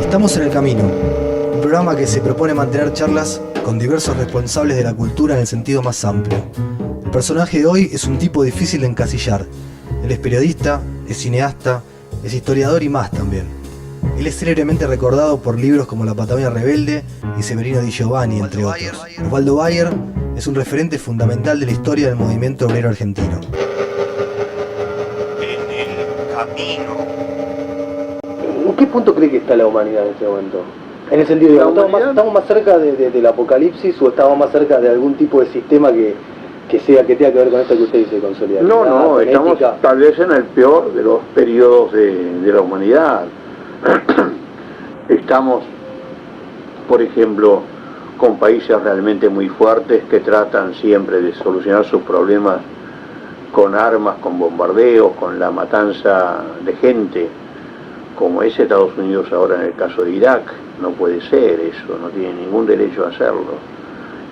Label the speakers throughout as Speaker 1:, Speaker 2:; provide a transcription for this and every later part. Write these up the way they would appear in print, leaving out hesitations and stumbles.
Speaker 1: Estamos en El Camino, un programa que se propone mantener charlas con diversos responsables de la cultura en el sentido más amplio. El personaje de hoy es un tipo difícil de encasillar. Él es periodista, es cineasta, es historiador y más también. Él es célebremente recordado por libros como La Patagonia Rebelde y Severino Di Giovanni, entre otros. Osvaldo Bayer es un referente fundamental de la historia del movimiento obrero argentino.
Speaker 2: En el camino.
Speaker 3: ¿En qué punto cree que está la humanidad en este momento? En el sentido de, ¿estamos más cerca del apocalipsis o estamos más cerca de algún tipo de sistema que tenga que ver con esto que usted dice, con solidaridad?
Speaker 4: No, estamos tal vez en el peor de los periodos de la humanidad. Estamos, por ejemplo, con países realmente muy fuertes que tratan siempre de solucionar sus problemas con armas, con bombardeos, con la matanza de gente, como es Estados Unidos ahora en el caso de Irak. No puede ser eso, no tiene ningún derecho a hacerlo.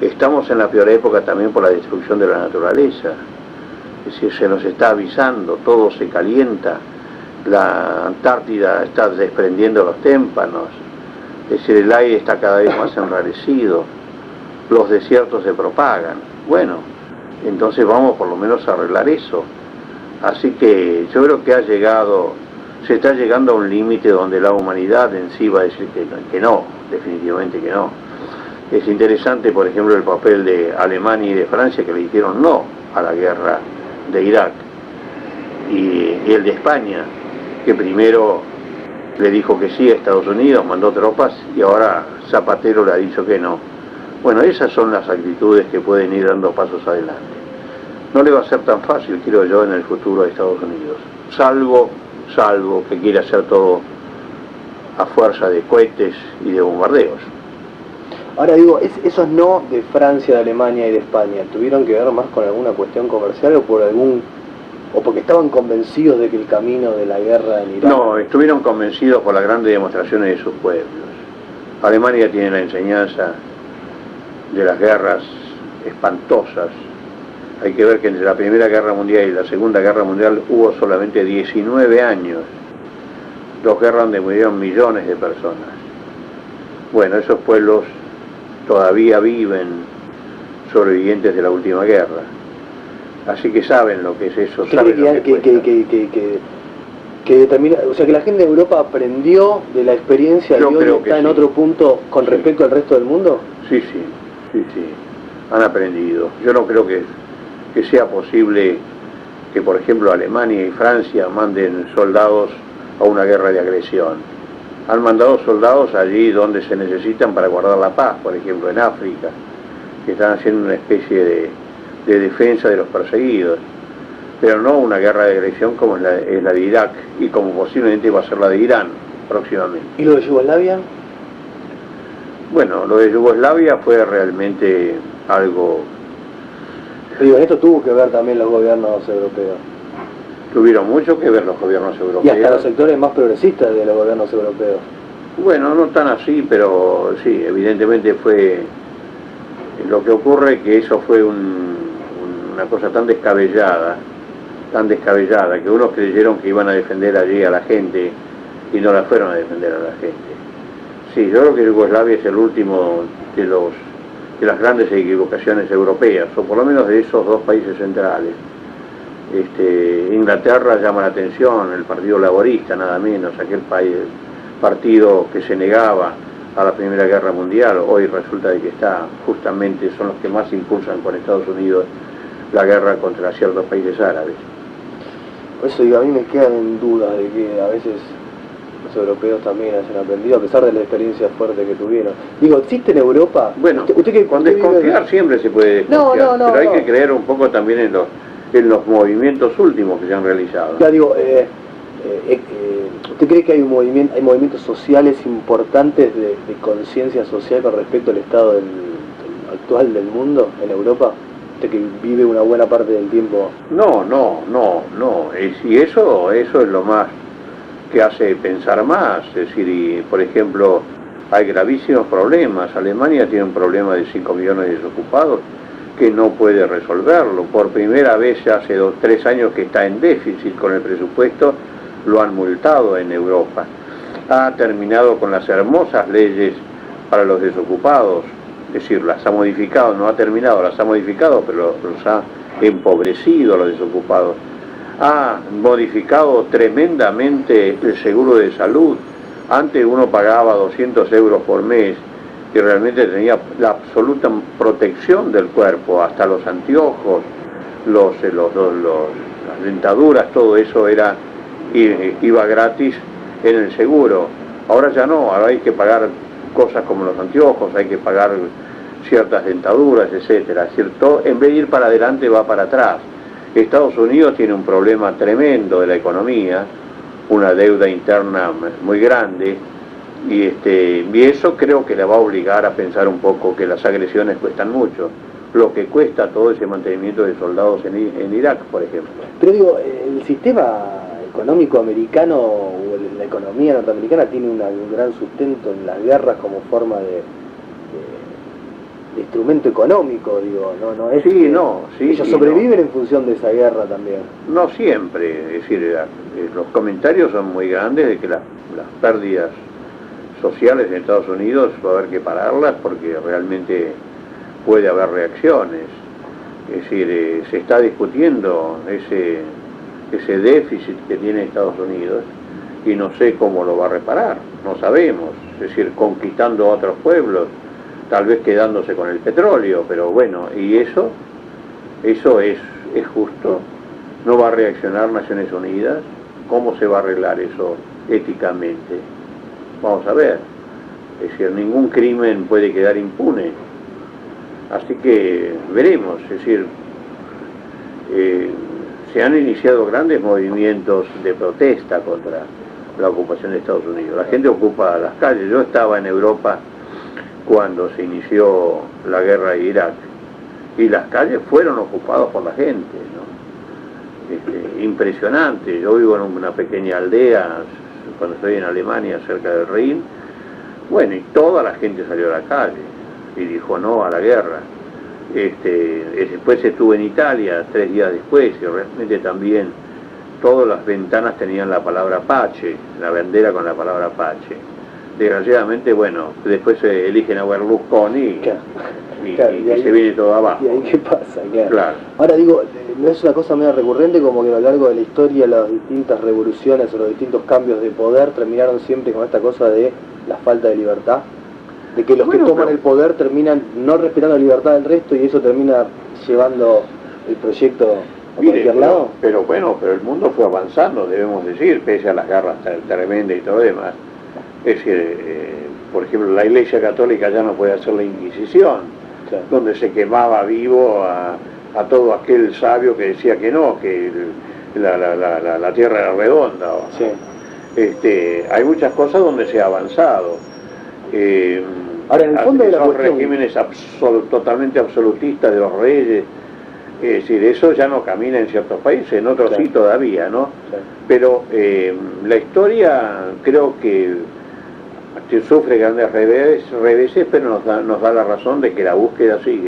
Speaker 4: Estamos en la peor época también por la destrucción de la naturaleza. Es decir, se nos está avisando, todo se calienta, la Antártida está desprendiendo los témpanos, es decir, el aire está cada vez más enrarecido, los desiertos se propagan. Bueno, entonces vamos por lo menos a arreglar eso. Así que yo creo que se está llegando a un límite donde la humanidad en sí va a decir que no, definitivamente que no. Es interesante, por ejemplo, el papel de Alemania y de Francia, que le dijeron no a la guerra de Irak, y el de España, que primero le dijo que sí a Estados Unidos, mandó tropas, y ahora Zapatero le ha dicho que no. Bueno, esas son las actitudes que pueden ir dando pasos adelante. No le va a ser tan fácil, creo yo, en el futuro de Estados Unidos, salvo que quiera hacer todo a fuerza de cohetes y de bombardeos.
Speaker 3: Ahora digo, esos no de Francia, de Alemania y de España, ¿tuvieron que ver más con alguna cuestión comercial o porque estaban convencidos de que el camino de la guerra en Irak?
Speaker 4: No, estuvieron convencidos por las grandes demostraciones de sus pueblos. Alemania tiene la enseñanza de las guerras espantosas. Hay que ver que entre la Primera Guerra Mundial y la Segunda Guerra Mundial hubo solamente 19 años. Dos guerras donde murieron millones de personas. Bueno, esos pueblos todavía viven sobrevivientes de la última guerra. Así que saben lo que es eso. Saben
Speaker 3: que determina, o sea, que la gente de Europa aprendió de la experiencia y hoy está en otro punto con respecto al resto del mundo.
Speaker 4: Sí, han aprendido. Yo no creo que sea posible que, por ejemplo, Alemania y Francia manden soldados a una guerra de agresión. Han mandado soldados allí donde se necesitan para guardar la paz, por ejemplo en África, que están haciendo una especie de defensa de los perseguidos, pero no una guerra de agresión como es la de Irak, y como posiblemente va a ser la de Irán próximamente.
Speaker 3: ¿Y lo de Yugoslavia?
Speaker 4: Bueno, lo de Yugoslavia fue realmente algo...
Speaker 3: Digo, en esto tuvo que ver también los gobiernos europeos.
Speaker 4: Tuvieron mucho que ver los gobiernos europeos.
Speaker 3: Y hasta los sectores más progresistas de los gobiernos europeos.
Speaker 4: Bueno, no tan así, pero sí, evidentemente fue... Lo que ocurre que eso fue una cosa tan descabellada, que unos creyeron que iban a defender allí a la gente y no la fueron a defender a la gente. Sí, yo creo que Yugoslavia es el último de las grandes equivocaciones europeas, o por lo menos de esos dos países centrales. Inglaterra llama la atención, el Partido Laborista nada menos, aquel partido que se negaba a la Primera Guerra Mundial, hoy resulta de que justamente son los que más impulsan con Estados Unidos la guerra contra ciertos países árabes.
Speaker 3: Por eso digo, a mí me quedan en duda de que a veces los europeos también hayan aprendido, a pesar de la experiencia fuerte que tuvieron. Digo, ¿existe en Europa?
Speaker 4: Bueno, con desconfiar siempre se puede desconfiar, pero hay que creer un poco también en los movimientos últimos que se han realizado.
Speaker 3: Ya digo, ¿usted cree que hay movimientos sociales importantes de conciencia social con respecto al estado actual del mundo en Europa? ¿Usted que vive una buena parte del tiempo?
Speaker 4: No. Y eso es lo más que hace pensar más. Es decir, por ejemplo, hay gravísimos problemas. Alemania tiene un problema de 5 millones de desocupados que no puede resolverlo. Por primera vez hace 3 años que está en déficit con el presupuesto, lo han multado en Europa. ha terminado con las hermosas leyes para los desocupados, es decir, las ha modificado, no ha terminado, las ha modificado, pero los ha empobrecido a los desocupados. Ha modificado tremendamente el seguro de salud. Antes uno pagaba 200 euros por mes y realmente tenía la absoluta protección del cuerpo, hasta los anteojos, las dentaduras, todo eso iba gratis en el seguro. Ahora ya no, ahora hay que pagar cosas como los anteojos, hay que pagar ciertas dentaduras, etcétera. Es decir, todo, en vez de ir para adelante, va para atrás. Estados Unidos tiene un problema tremendo de la economía, una deuda interna muy grande, y eso creo que le va a obligar a pensar un poco que las agresiones cuestan mucho, lo que cuesta todo ese mantenimiento de soldados en Irak, por ejemplo.
Speaker 3: Pero digo, el sistema económico americano o la economía norteamericana tiene un gran sustento en las guerras como forma de instrumento económico, digo, no es
Speaker 4: sí, no, sí,
Speaker 3: ellos
Speaker 4: sí,
Speaker 3: sobreviven en función de esa guerra también.
Speaker 4: No siempre, es decir, los comentarios son muy grandes de que las pérdidas sociales en Estados Unidos va a haber que pararlas porque realmente puede haber reacciones. Es decir, se está discutiendo ese déficit que tiene Estados Unidos y no sé cómo lo va a reparar, no sabemos, es decir, conquistando a otros pueblos, tal vez quedándose con el petróleo, pero bueno, y eso es justo. ¿No va a reaccionar Naciones Unidas? ¿Cómo se va a arreglar eso éticamente? Vamos a ver. Es decir, ningún crimen puede quedar impune. Así que veremos. Es decir, se han iniciado grandes movimientos de protesta contra la ocupación de Estados Unidos. La gente ocupa las calles. Yo estaba en Europa cuando se inició la guerra de Irak y las calles fueron ocupadas por la gente, ¿no? Impresionante. Yo vivo en una pequeña aldea cuando estoy en Alemania, cerca del Rin. Bueno, y toda la gente salió a la calle y dijo no a la guerra. Después estuve en Italia 3 días después y realmente también todas las ventanas tenían la palabra pace, la bandera con la palabra pace. Desgraciadamente, bueno, después se eligen a Berlusconi y se viene todo abajo.
Speaker 3: ¿Y ahí qué pasa?
Speaker 4: Claro.
Speaker 3: Ahora digo, ¿no es una cosa medio recurrente como que a lo largo de la historia las distintas revoluciones o los distintos cambios de poder terminaron siempre con esta cosa de la falta de libertad? De que los que toman el poder terminan no respetando la libertad del resto y eso termina llevando el proyecto a cualquier lado.
Speaker 4: Pero el mundo fue avanzando, debemos decir, pese a las guerras tremendas y todo lo demás. Es decir, por ejemplo, la Iglesia Católica ya no puede hacer la Inquisición, claro, donde se quemaba vivo a todo aquel sabio que decía que no, que la Tierra era redonda.
Speaker 3: Sí.
Speaker 4: Hay muchas cosas donde se ha avanzado.
Speaker 3: Ahora, en el fondo de la
Speaker 4: son
Speaker 3: cuestión,
Speaker 4: regímenes totalmente absolutistas de los reyes. Es decir, eso ya no camina en ciertos países, en otros sí todavía, ¿no? Claro. Pero la historia creo que sufre grandes reveses, pero nos da la razón de que la búsqueda sigue.